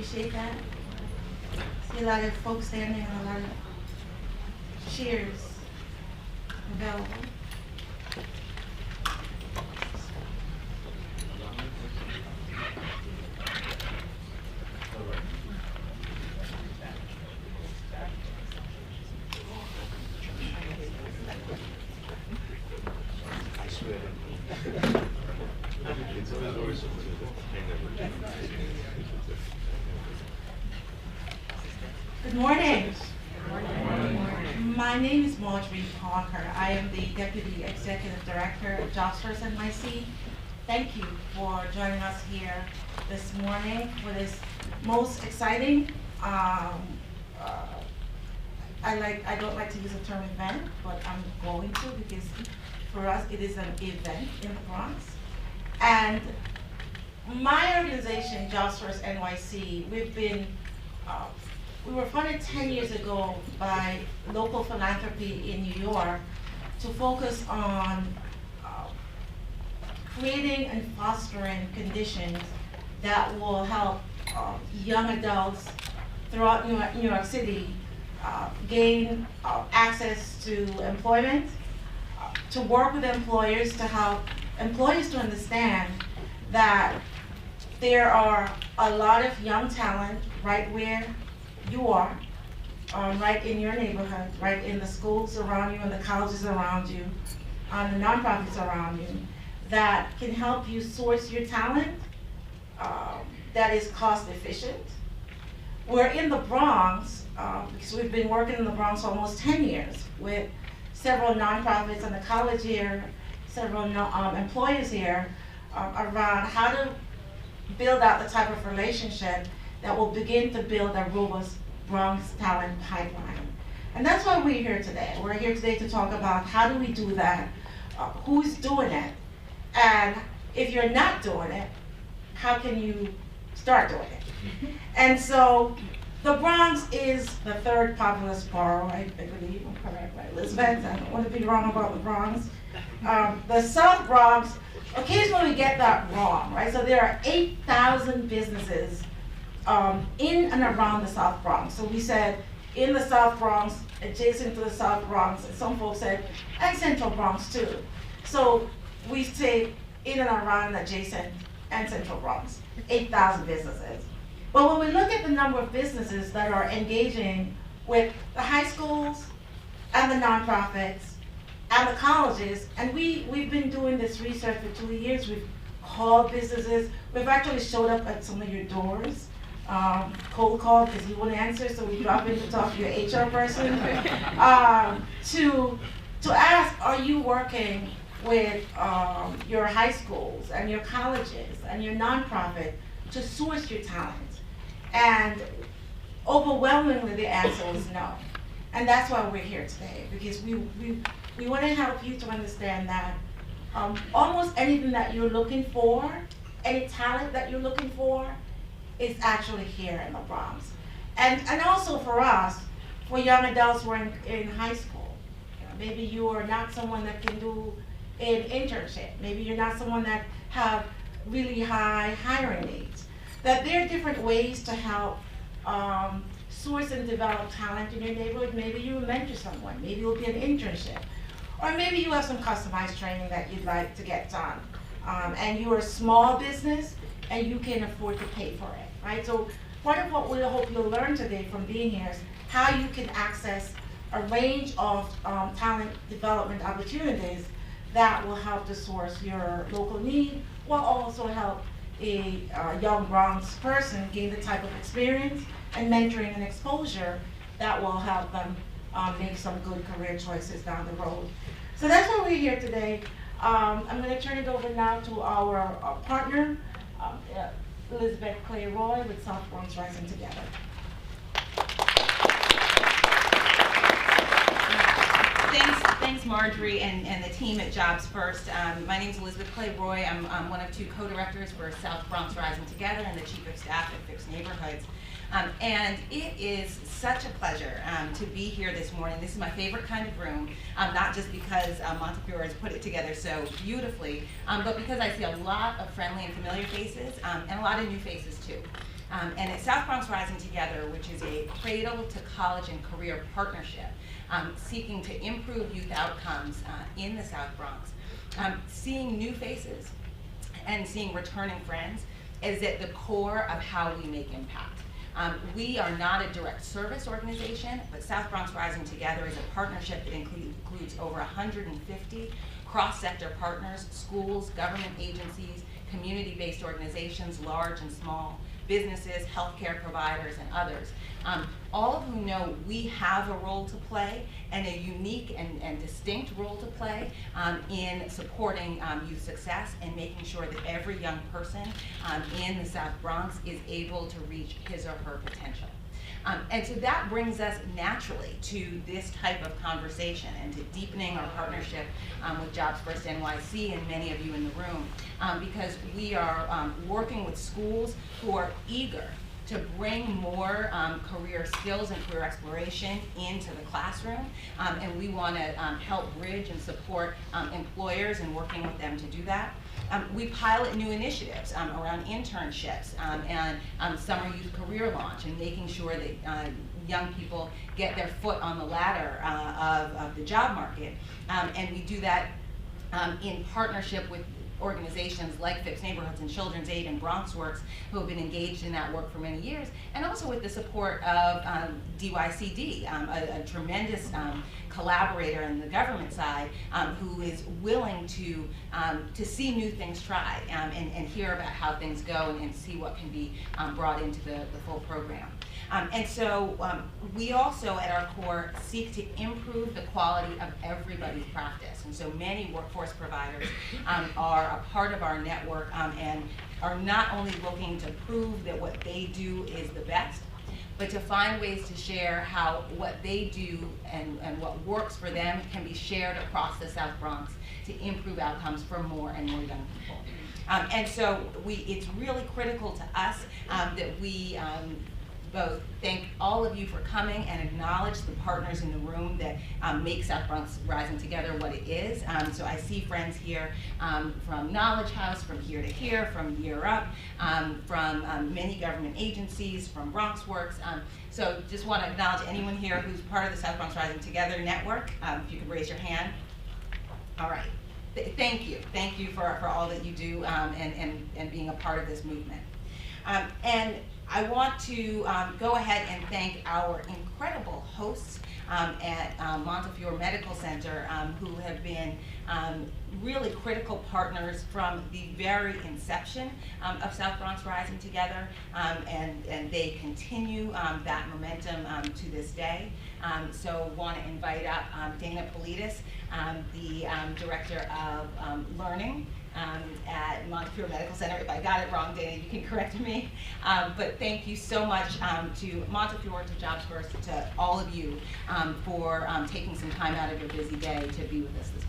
appreciate that. See a lot of folks standing and a lot of cheers available. Good morning. My name is Marjorie. I am the Deputy Executive Director of JobsFirstNYC. Thank you for joining us here this morning for this most exciting, I don't like to use the term event, but I'm going to because for us it is an event in the Bronx. And my organization, JobsFirstNYC, we were funded 10 years ago by local philanthropy in New York to focus on creating and fostering conditions that will help young adults throughout New York City gain access to employment, to work with employers to help employers to understand that there are a lot of young talent right where you are, right in your neighborhood, right in the schools around you and the colleges around you, the nonprofits around you, that can help you source your talent that is cost efficient. We're in the Bronx, because we've been working in the Bronx for almost 10 years with several nonprofits and the college here, several employers here around how to build out the type of relationship that will begin to build a robust Bronx talent pipeline. And that's why we're here today. We're here today to talk about how do we do that, who's doing it, and if you're not doing it, how can you start doing it? And so the Bronx is the third populous borough, I believe, I'm correct, right, Elizabeth? I don't want to be wrong about the Bronx. The South Bronx, occasionally we get that wrong, right? So there are 8,000 businesses in and around the South Bronx. So we said in the South Bronx, adjacent to the South Bronx, and some folks said, and Central Bronx too. So we say in and around adjacent and Central Bronx, 8,000 businesses. But when we look at the number of businesses that are engaging with the high schools and the nonprofits and the colleges, and we've been doing this research for 2 years, we've called businesses, we've actually showed up at some of your doors, cold call because you wouldn't answer, so we drop in to talk to your HR person, to ask, are you working with your high schools and your colleges and your nonprofit to source your talent? And overwhelmingly the answer was no. And that's why we're here today, because we want to help you to understand that almost anything that you're looking for, any talent that you're looking for, is actually here in the Bronx. And also for us, for young adults who are in high school, maybe you are not someone that can do an internship, maybe you're not someone that have really high hiring needs, that there are different ways to help source and develop talent in your neighborhood. Maybe you will mentor someone, maybe it will be an internship, or maybe you have some customized training that you'd like to get done. And you're a small business and you can afford to pay for it, right? So part of what we hope you'll learn today from being here is how you can access a range of talent development opportunities that will help to source your local need, while also help a young Bronx person gain the type of experience and mentoring and exposure that will help them make some good career choices down the road. So that's why we're here today. I'm going to turn it over now to our partner, Elizabeth Clay Roy with South Bronx Rising Together. Thanks Marjorie and the team at Jobs First. My name is Elizabeth Clay Roy. I'm one of 2 co-directors for South Bronx Rising Together and the Chief of Staff at Fixed Neighborhoods. And it is such a pleasure to be here this morning. This is my favorite kind of room, not just because Montefiore has put it together so beautifully, but because I see a lot of friendly and familiar faces and a lot of new faces too. And at South Bronx Rising Together, which is a cradle to college and career partnership, seeking to improve youth outcomes in the South Bronx, seeing new faces and seeing returning friends is at the core of how we make impact. We are not a direct service organization, but South Bronx Rising Together is a partnership that includes over 150 cross-sector partners, schools, government agencies, community-based organizations, large and small, businesses, healthcare providers, and others. All of whom know we have a role to play, and a unique and distinct role to play in supporting youth success and making sure that every young person in the South Bronx is able to reach his or her potential. And so that brings us naturally to this type of conversation and to deepening our partnership with JobsFirstNYC and many of you in the room, because we are working with schools who are eager to bring more career skills and career exploration into the classroom, and we want to help bridge and support employers in working with them to do that. We pilot new initiatives around internships and summer youth career launch, and making sure that young people get their foot on the ladder of the job market. And we do that in partnership with organizations like Fix Neighborhoods and Children's Aid and Bronx Works, who have been engaged in that work for many years, and also with the support of DYCD, a tremendous collaborator on the government side, who is willing to see new things tried and hear about how things go and see what can be brought into the full program. And so we also, at our core, seek to improve the quality of everybody's practice. And so many workforce providers are a part of our network and are not only looking to prove that what they do is the best, but to find ways to share how what they do and what works for them can be shared across the South Bronx to improve outcomes for more and more young people. And so it's really critical to us that we both thank all of you for coming and acknowledge the partners in the room that make South Bronx Rising Together what it is. So I see friends here from Knowledge House, from Here to Here, from Year Up, from many government agencies, from Bronx Works. So just want to acknowledge anyone here who's part of the South Bronx Rising Together network. If you could raise your hand. All right. Thank you. Thank you for all that you do and being a part of this movement. And I want to go ahead and thank our incredible hosts at Montefiore Medical Center, who have been really critical partners from the very inception of South Bronx Rising Together, and they continue that momentum to this day. So want to invite up Dana Politis, the Director of Learning at Montefiore Medical Center. If I got it wrong, Dana, you can correct me. But thank you so much to Montefiore, to Jobs First, to all of you for taking some time out of your busy day to be with us this